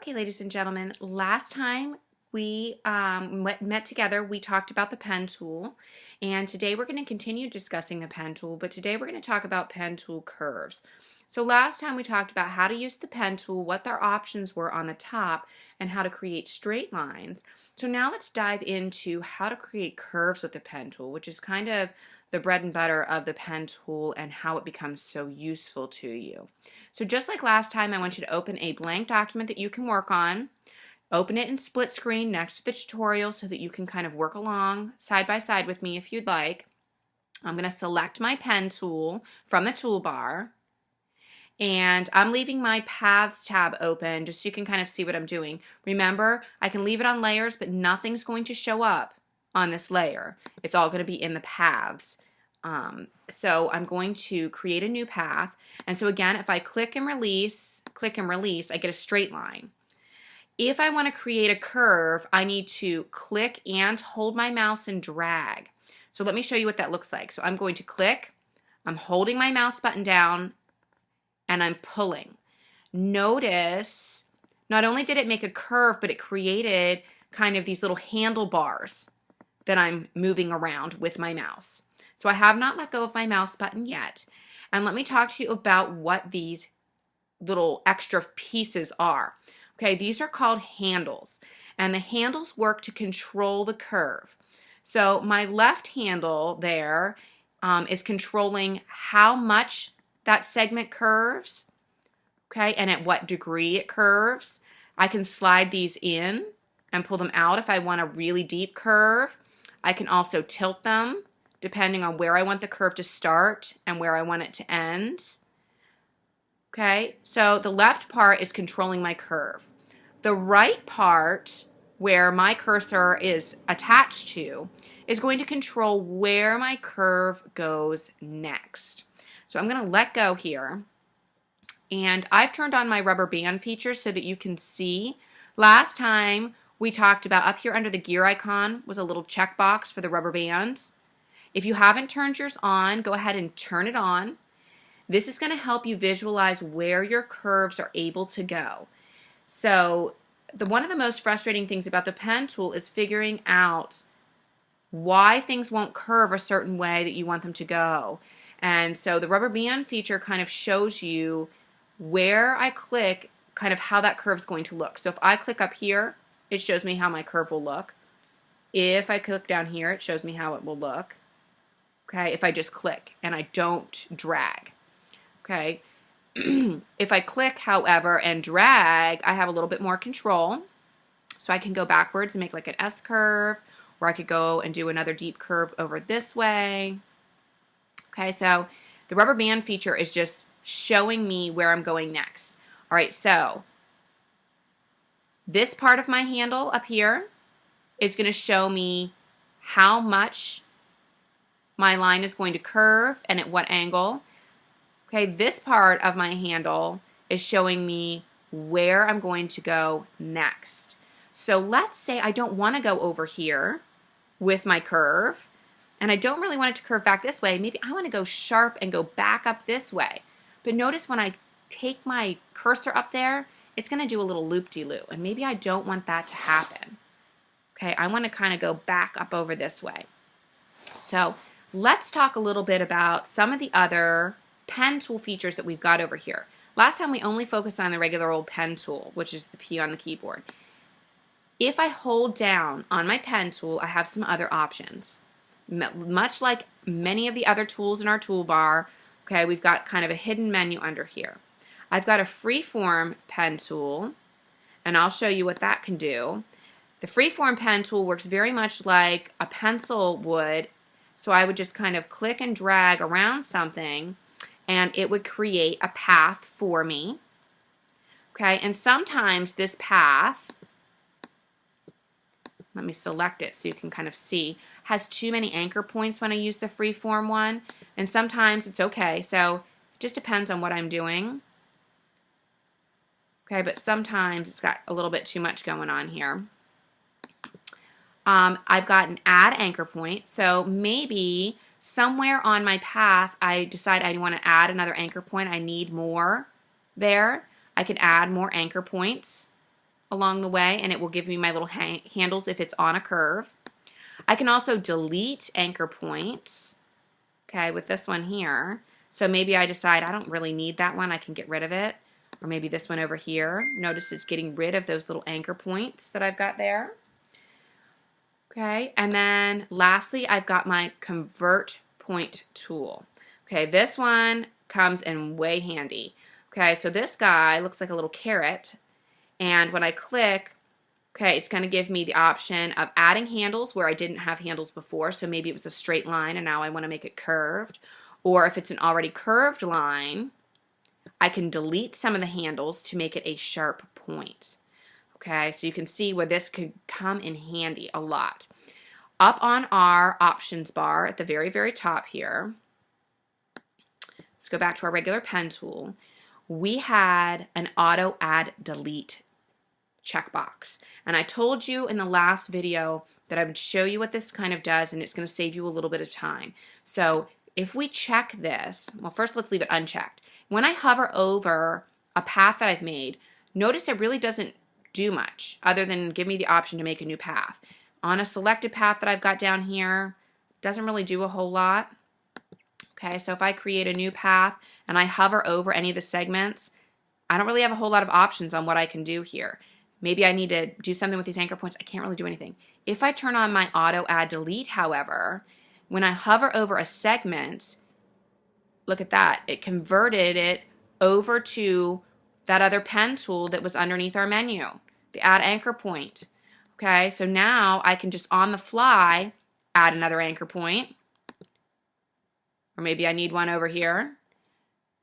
Okay, ladies and gentlemen, last time we met together, we talked about the pen tool, and today we're going to continue discussing the pen tool, but today we're going to talk about pen tool curves. So last time we talked about how to use the pen tool, what their options were on the top, and how to create straight lines. So now let's dive into how to create curves with the pen tool, which is kind of the bread and butter of the pen tool and how it becomes so useful to you. So just like last time, I want you to open a blank document that you can work on. Open it in split screen next to the tutorial so that you can kind of work along side by side with me if you'd like. I'm going to select my pen tool from the toolbar. And I'm leaving my Paths tab open just so you can kind of see what I'm doing. Remember, I can leave it on layers, but nothing's going to show up on this layer. It's all going to be in the Paths. So I'm going to create a new path. And so again, if I click and release, I get a straight line. If I want to create a curve, I need to click and hold my mouse and drag. So let me show you what that looks like. So I'm going to click, I'm holding my mouse button down, and I'm pulling. Notice, not only did it make a curve, but it created kind of these little handlebars that I'm moving around with my mouse. So I have not let go of my mouse button yet. And let me talk to you about what these little extra pieces are. Okay, these are called handles. And the handles work to control the curve. So my left handle there is controlling how much that segment curves, okay, and at what degree it curves. I can slide these in and pull them out if I want a really deep curve. I can also tilt them depending on where I want the curve to start and where I want it to end. Okay, so the left part is controlling my curve. The right part, where my cursor is attached to, is going to control where my curve goes next. So I'm going to let go here. And I've turned on my rubber band feature so that you can see. Last time we talked about up here under the gear icon was a little checkbox for the rubber bands. If you haven't turned yours on, go ahead and turn it on. This is going to help you visualize where your curves are able to go. So one of the most frustrating things about the pen tool is figuring out why things won't curve a certain way that you want them to go. And so the rubber band feature kind of shows you where I click, kind of how that curve is going to look. So if I click up here, it shows me how my curve will look. If I click down here, it shows me how it will look. Okay, if I just click and I don't drag. Okay, if I click, however, and drag, I have a little bit more control. So I can go backwards and make like an S curve, or I could go and do another deep curve over this way. Okay, so the rubber band feature is just showing me where I'm going next. All right, so this part of my handle up here is going to show me how much my line is going to curve and at what angle. Okay, this part of my handle is showing me where I'm going to go next. So let's say I don't want to go over here with my curve, and I don't really want it to curve back this way. Maybe I want to go sharp and go back up this way. But notice when I take my cursor up there, it's going to do a little loop-de-loop, and maybe I don't want that to happen. Okay, I want to kind of go back up over this way. So let's talk a little bit about some of the other pen tool features that we've got over here. Last time we only focused on the regular old pen tool, which is the P on the keyboard. If I hold down on my pen tool, I have some other options. Much like many of the other tools in our toolbar, okay, we've got kind of a hidden menu under here. I've got a freeform pen tool, and I'll show you what that can do. The freeform pen tool works very much like a pencil would, so I would just kind of click and drag around something, and it would create a path for me. Okay, and sometimes this path, let me select it so you can kind of see, has too many anchor points when I use the freeform one, and sometimes it's okay, so it just depends on what I'm doing. Okay, but sometimes it's got a little bit too much going on here. I've got an add anchor point, so maybe somewhere on my path I decide I want to add another anchor point. I need more there. I can add more anchor points. along the way, and it will give me my little handles if it's on a curve. I can also delete anchor points, okay, with this one here. So maybe I decide I don't really need that one, I can get rid of it. Or maybe this one over here. Notice it's getting rid of those little anchor points that I've got there. Okay, and then lastly, I've got my convert point tool. Okay, this one comes in way handy. Okay, so this guy looks like a little carrot, and when I click, okay, it's going to give me the option of adding handles where I didn't have handles before, so maybe it was a straight line and now I want to make it curved. Or if it's an already curved line, I can delete some of the handles to make it a sharp point. Okay, so you can see where this could come in handy a lot. Up on our options bar at the very, very top here, let's go back to our regular pen tool. We had an auto add delete checkbox. And I told you in the last video that I would show you what this kind of does, and it's going to save you a little bit of time. So if we check this, well, first let's leave it unchecked. When I hover over a path that I've made, notice it really doesn't do much other than give me the option to make a new path. On a selected path that I've got down here, doesn't really do a whole lot. Okay, so if I create a new path and I hover over any of the segments, I don't really have a whole lot of options on what I can do here. Maybe I need to do something with these anchor points. I can't really do anything. If I turn on my auto add delete, however, when I hover over a segment, look at that. It converted it over to that other pen tool that was underneath our menu, the add anchor point. Okay, so now I can just on the fly add another anchor point. Or maybe I need one over here.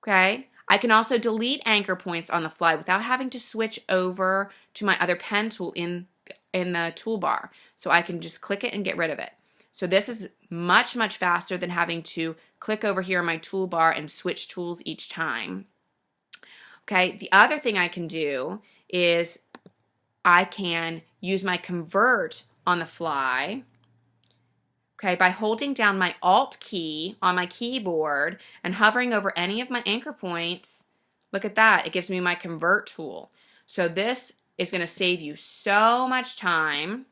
Okay, I can also delete anchor points on the fly without having to switch over to my other pen tool in the toolbar. So I can just click it and get rid of it. So this is much, much faster than having to click over here in my toolbar and switch tools each time. Okay, the other thing I can do is I can use my convert on the fly, okay, by holding down my Alt key on my keyboard and hovering over any of my anchor points. Look at that, it gives me my convert tool. So this is going to save you so much time,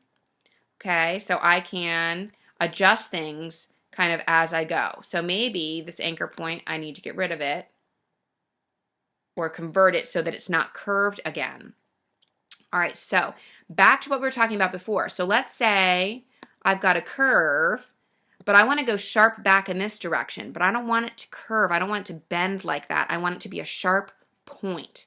okay, so I can adjust things kind of as I go. So maybe this anchor point, I need to get rid of it or convert it so that it's not curved again. All right, so back to what we were talking about before. So let's say I've got a curve, but I want to go sharp back in this direction, but I don't want it to curve. I don't want it to bend like that. I want it to be a sharp point.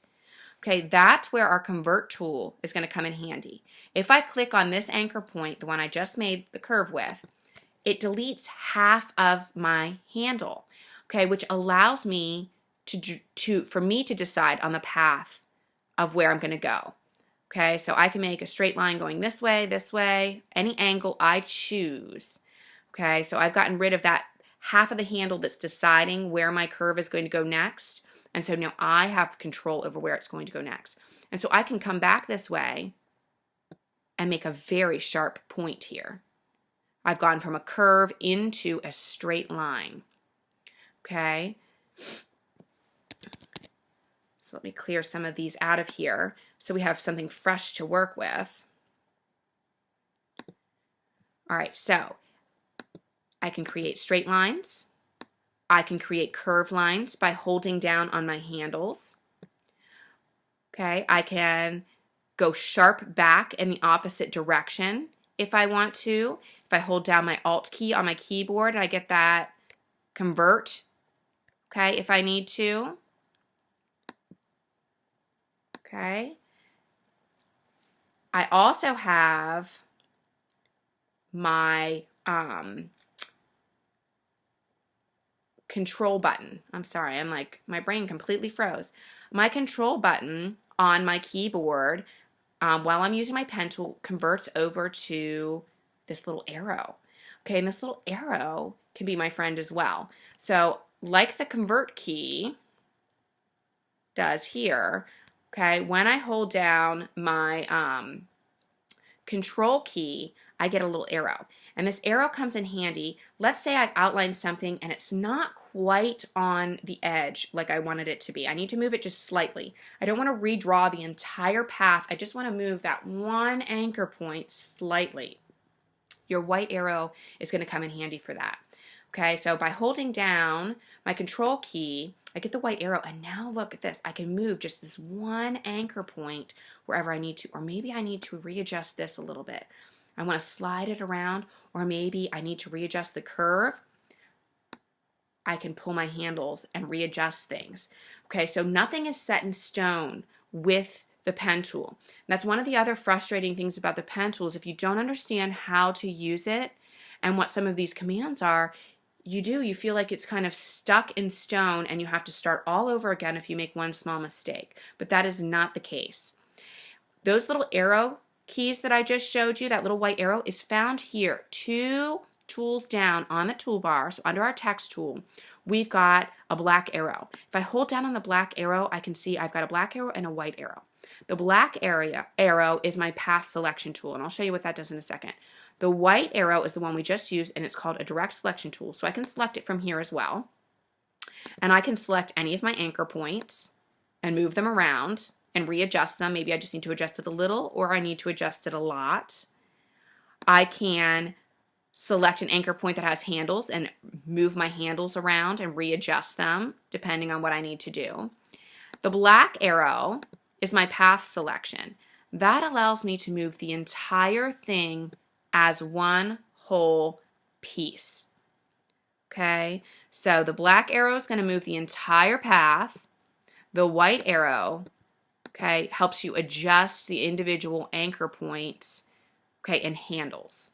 Okay, that's where our convert tool is going to come in handy. If I click on this anchor point, the one I just made the curve with, it deletes half of my handle, okay, which allows me for me to decide on the path of where I'm going to go. Okay, so I can make a straight line going this way, any angle I choose. Okay, so I've gotten rid of that half of the handle that's deciding where my curve is going to go next. And so now I have control over where it's going to go next. And so I can come back this way and make a very sharp point here. I've gone from a curve into a straight line. Okay, so let me clear some of these out of here so we have something fresh to work with. All right, so I can create straight lines. I can create curved lines by holding down on my handles. Okay, I can go sharp back in the opposite direction if I want to. If I hold down my Alt key on my keyboard, I get that convert, okay, if I need to. Okay. I also have my control button. I'm sorry, I'm like, my brain completely froze. My control button on my keyboard while I'm using my pen tool converts over to this little arrow. Okay, and this little arrow can be my friend as well. So like the convert key does here, okay, when I hold down my control key, I get a little arrow. And this arrow comes in handy. Let's say I've outlined something and it's not quite on the edge like I wanted it to be. I need to move it just slightly. I don't want to redraw the entire path. I just want to move that one anchor point slightly. Your white arrow is going to come in handy for that. Okay, so by holding down my control key, I get the white arrow, and now look at this. I can move just this one anchor point wherever I need to, or maybe I need to readjust this a little bit. I want to slide it around, or maybe I need to readjust the curve. I can pull my handles and readjust things. Okay, so nothing is set in stone with the pen tool. And that's one of the other frustrating things about the pen tool is if you don't understand how to use it and what some of these commands are, you feel like it's kind of stuck in stone and you have to start all over again if you make one small mistake. But that is not the case. Those little arrow keys that I just showed you, that little white arrow, is found here. 2 tools down on the toolbar, so under our text tool, we've got a black arrow. If I hold down on the black arrow, I can see I've got a black arrow and a white arrow. The black arrow is my path selection tool, and I'll show you what that does in a second. The white arrow is the one we just used, and it's called a direct selection tool, so I can select it from here as well. And I can select any of my anchor points and move them around and readjust them. Maybe I just need to adjust it a little, or I need to adjust it a lot. I can select an anchor point that has handles and move my handles around and readjust them depending on what I need to do. The black arrow is my path selection. That allows me to move the entire thing as one whole piece. Okay, so the black arrow is going to move the entire path. The white arrow, okay, helps you adjust the individual anchor points, okay, and handles.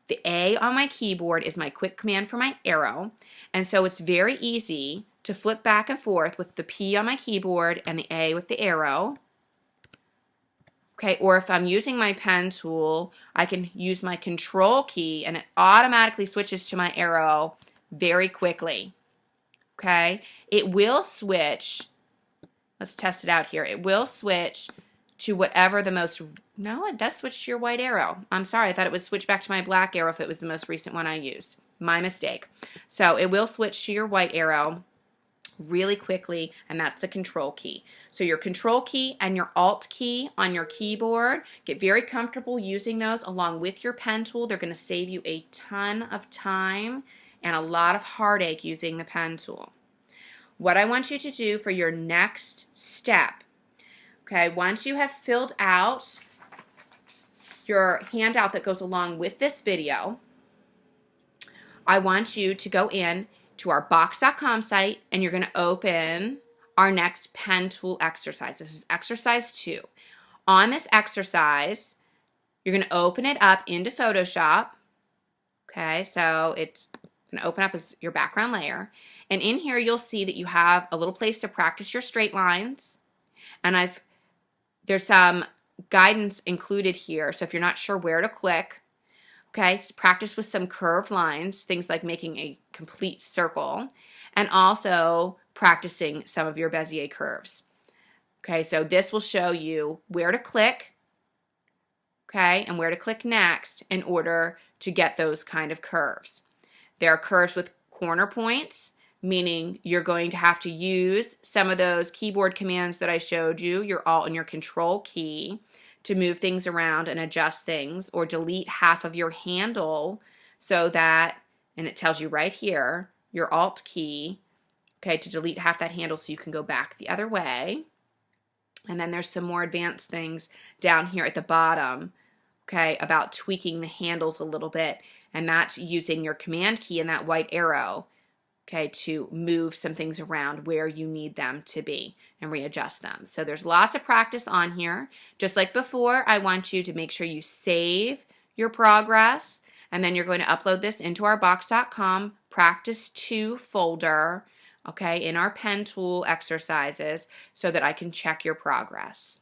The A on my keyboard is my quick command for my arrow, and so it's very easy to flip back and forth with the P on my keyboard and the A with the arrow. Okay, or if I'm using my pen tool, I can use my control key and it automatically switches to my arrow very quickly. Okay, it will switch. Let's test it out here. It will switch to whatever the most, no, it does switch to your white arrow. I'm sorry, I thought it would switch back to my black arrow if it was the most recent one I used. My mistake. So it will switch to your white arrow really quickly, and that's the control key. So your control key and your alt key on your keyboard, get very comfortable using those along with your pen tool. They're going to save you a ton of time and a lot of heartache using the pen tool. What I want you to do for your next step, okay, once you have filled out your handout that goes along with this video, I want you to go in to our Box.com site and you're going to open our next pen tool exercise. This is exercise 2. On this exercise, you're going to open it up into Photoshop. Okay, so it's going to open up as your background layer. And in here, you'll see that you have a little place to practice your straight lines. And there's some guidance included here. So if you're not sure where to click, okay, so practice with some curved lines, things like making a complete circle, and also practicing some of your Bezier curves. Okay, so this will show you where to click, okay, and where to click next in order to get those kind of curves. There are curves with corner points, meaning you're going to have to use some of those keyboard commands that I showed you, your Alt and your Control key, to move things around and adjust things, or delete half of your handle so that, and it tells you right here, your Alt key, okay, to delete half that handle so you can go back the other way. And then there's some more advanced things down here at the bottom, okay, about tweaking the handles a little bit, and that's using your Command key and that white arrow, okay, to move some things around where you need them to be and readjust them. So there's lots of practice on here. Just like before, I want you to make sure you save your progress, and then you're going to upload this into our Box.com Practice 2 folder, okay, in our pen tool exercises so that I can check your progress.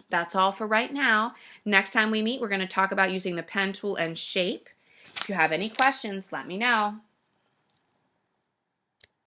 That's all for right now. Next time we meet, we're going to talk about using the pen tool and shape. If you have any questions, let me know.